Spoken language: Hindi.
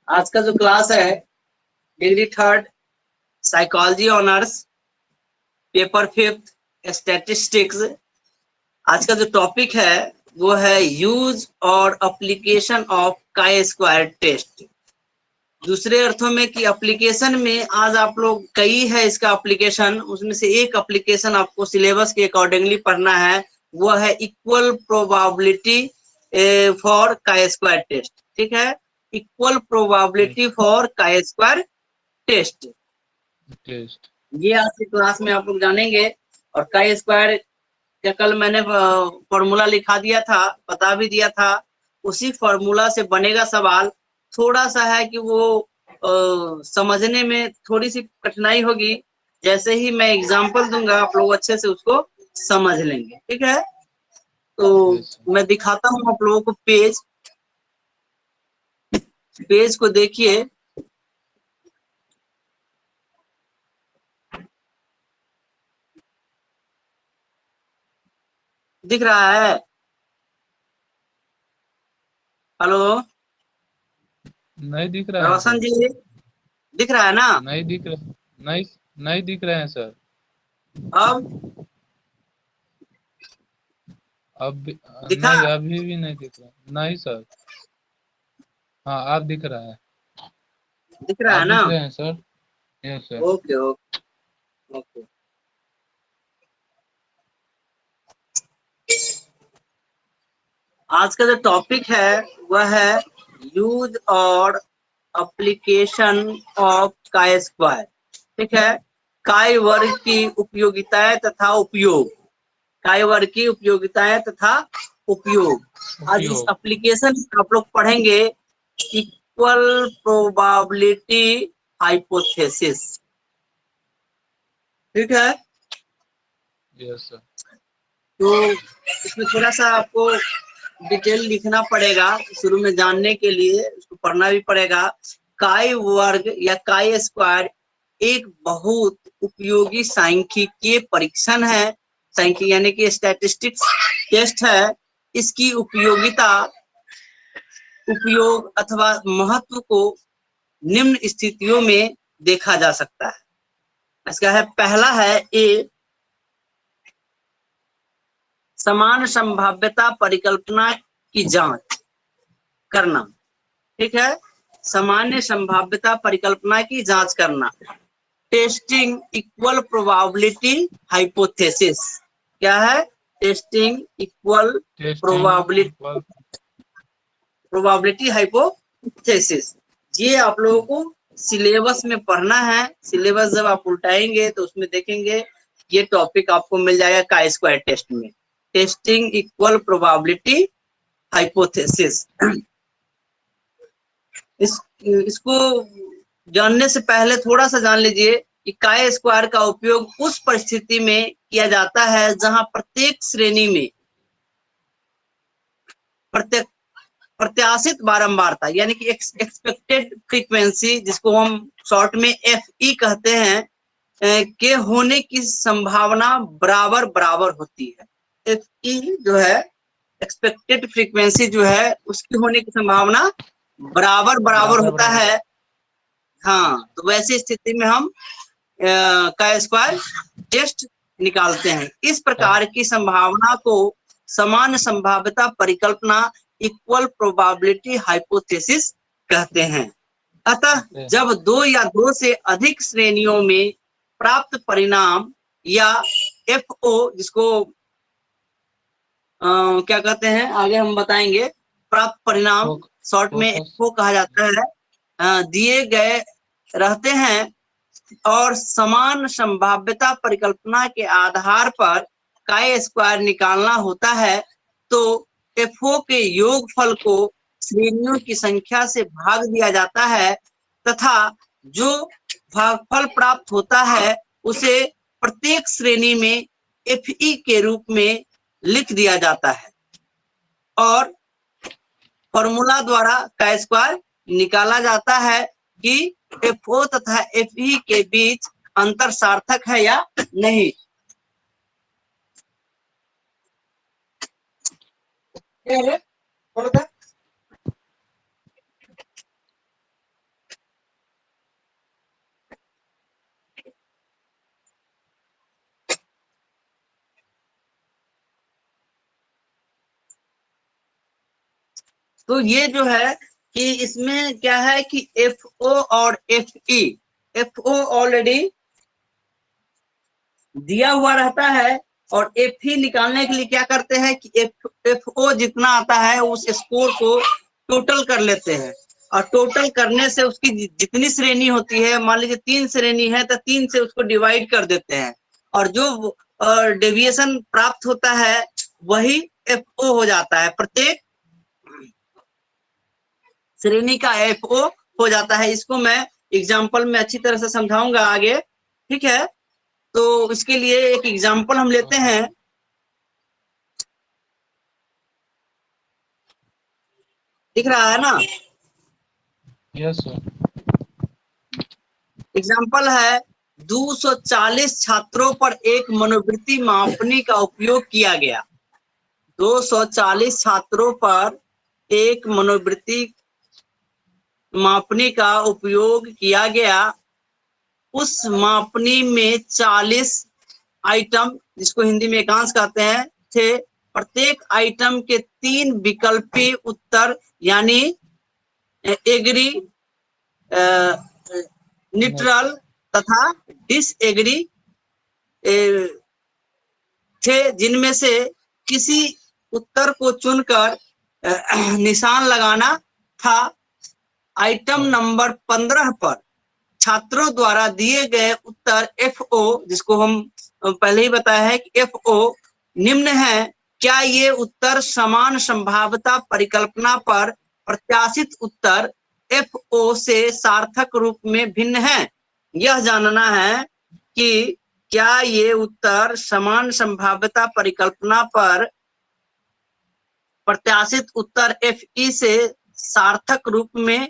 आज का जो क्लास है degree third psychology honours paper fifth statistics. आज का जो टॉपिक है वो है यूज और application of chi square test. दूसरे अर्थों में कि एप्लीकेशन में आज आप लोग कई है इसका एप्लीकेशन, उसमें से एक एप्लीकेशन आपको सिलेबस के अकॉर्डिंगली पढ़ना है, वो है equal probability for chi square test. ठीक है, equal probability for chi square test. ये आज की क्लास में आप लोग जानेंगे। और काई स्क्वायर का कल मैंने फॉर्मूला लिखा दिया था, बता भी दिया था, उसी फॉर्मूला से बनेगा सवाल। थोड़ा सा है कि वो समझने में थोड़ी सी कठिनाई होगी, जैसे ही मैं एग्जांपल दूंगा आप लोग अच्छे से उसको समझ लेंगे। ठीक है, तो मैं दिखाता हूँ आप लोगों को पेज को देखिए। दिख रहा है? हेलो नहीं दिख रहा है रोशन सर। जी, दिख रहा है ना? नहीं दिख रहा, नहीं दिख रहे हैं सर। अब दिखा? नहीं, अभी भी नहीं दिख रहा। नहीं सर। हाँ, आप दिख रहा है। दिख रहा आप है ना? दिख रहे हैं sir. Yes sir. Okay okay okay. आज का जो टॉपिक है वह है यूज और एप्लीकेशन ऑफ काई स्क्वायर। ठीक है, काई वर्ग की उपयोगिताएं तथा उपयोग। काई वर्ग की उपयोगिताएं तथा उपयोग। आज इस एप्लीकेशन आप लोग पढ़ेंगे इक्वल प्रोबेबिलिटी हाइपोथेसिस। ठीक है, यस सर। तो इसमें थोड़ा सा आपको डिटेल लिखना पड़ेगा शुरू में जानने के लिए, उसको पढ़ना भी पड़ेगा। काई वर्ग या काई स्क्वायर एक बहुत उपयोगी सांख्यिकीय परीक्षण है। सांख्यिकी यानी कि स्टैटिस्टिक्स टेस्ट है। इसकी उपयोगिता, उपयोग अथवा महत्व को निम्न स्थितियों में देखा जा सकता है। इसका है, पहला है ए, समान संभाव्यता परिकल्पना की जांच करना। ठीक है, सामान्य संभाव्यता परिकल्पना की जांच करना। Testing equal probability hypothesis. क्या है? Testing equal probability hypothesis. ये आप लोगों को सिलेबस में पढ़ना है। सिलेबस जब आप उल्टाएंगे तो उसमें देखेंगे ये टॉपिक आपको मिल जाएगा काई स्क्वायर टेस्ट में, टेस्टिंग इक्वल प्रोबेबिलिटी हाइपोथेसिस। इसको जानने से पहले थोड़ा सा जान लीजिए कि काई स्क्वायर का उपयोग उस परिस्थिति में किया जाता है जहां प्रत्येक श्रेणी में प्रत्याशित बारंबारता यानी कि एक्सपेक्टेड फ्रीक्वेंसी, जिसको हम शॉर्ट में FE कहते हैं, के होने की संभावना बराबर बराबर होती है। FE जो है, एक्सपेक्टेड फ्रीक्वेंसी जो है, उसकी होने की संभावना बराबर बराबर होता है। हाँ, तो वैसी स्थिति में हम का स्क्वायर टेस्ट निकालते हैं। इस प्रकार की संभावना को समान संभाव्यता परिकल्पना इक्वल प्रोबेबिलिटी हाइपोथेसिस कहते हैं। अतः जब दो या दो से अधिक श्रेणियों में प्राप्त परिणाम या FO, जिसको क्या कहते हैं आगे हम बताएंगे, प्राप्त परिणाम शॉर्ट में FO कहा जाता है, दिए गए रहते हैं और समान संभाव्यता परिकल्पना के आधार पर काई स्क्वायर निकालना होता है, तो FO के योगफल को श्रेणियों की संख्या से भाग दिया जाता है तथा जो भागफल प्राप्त होता है उसे प्रत्येक श्रेणी में FE के रूप में लिख दिया जाता है और फॉर्मूला द्वारा काई स्क्वायर निकाला जाता है कि FO तथा FE के बीच अंतर सार्थक है या नहीं। तो ये जो है कि इसमें क्या है कि FO और FE, FO ऑलरेडी दिया हुआ रहता है और FE निकालने के लिए क्या करते हैं कि FO जितना आता है उस स्कोर को टोटल कर लेते हैं और टोटल करने से उसकी जितनी श्रेणी होती है, मान लीजिए 3 श्रेणी है तो 3 से उसको डिवाइड कर देते हैं और जो डेविएशन प्राप्त होता है वही FO हो जाता है। प्रत्येक श्रेणी का FO हो जाता है। इसको मैं एग्जाम्पल में अच्छी तरह से समझाऊंगा आगे, ठीक है। तो इसके लिए एक एग्जाम्पल हम लेते हैं। दिख रहा है ना? Yes sir. एग्जाम्पल है 240 छात्रों पर एक मनोवृत्ति मापनी का उपयोग किया गया। 240 छात्रों पर एक मनोवृत्ति मापनी का उपयोग किया गया। उस मापनी में 40 आइटम, जिसको हिंदी में एकांश कहते हैं, थे। प्रत्येक आइटम के 3 विकल्पी उत्तर यानी एग्री, न्यूट्रल तथा डिसएग्री थे, जिनमें से किसी उत्तर को चुनकर निशान लगाना था। आइटम नंबर 15 पर छात्रों द्वारा दिए गए उत्तर FO, जिसको हम पहले ही बताया है कि FO निम्न है। क्या ये उत्तर समान संभाव्यता परिकल्पना पर प्रत्याशित उत्तर FO से सार्थक रूप में भिन्न है? यह जानना है कि क्या ये उत्तर समान संभाव्यता परिकल्पना पर प्रत्याशित उत्तर FE से सार्थक रूप में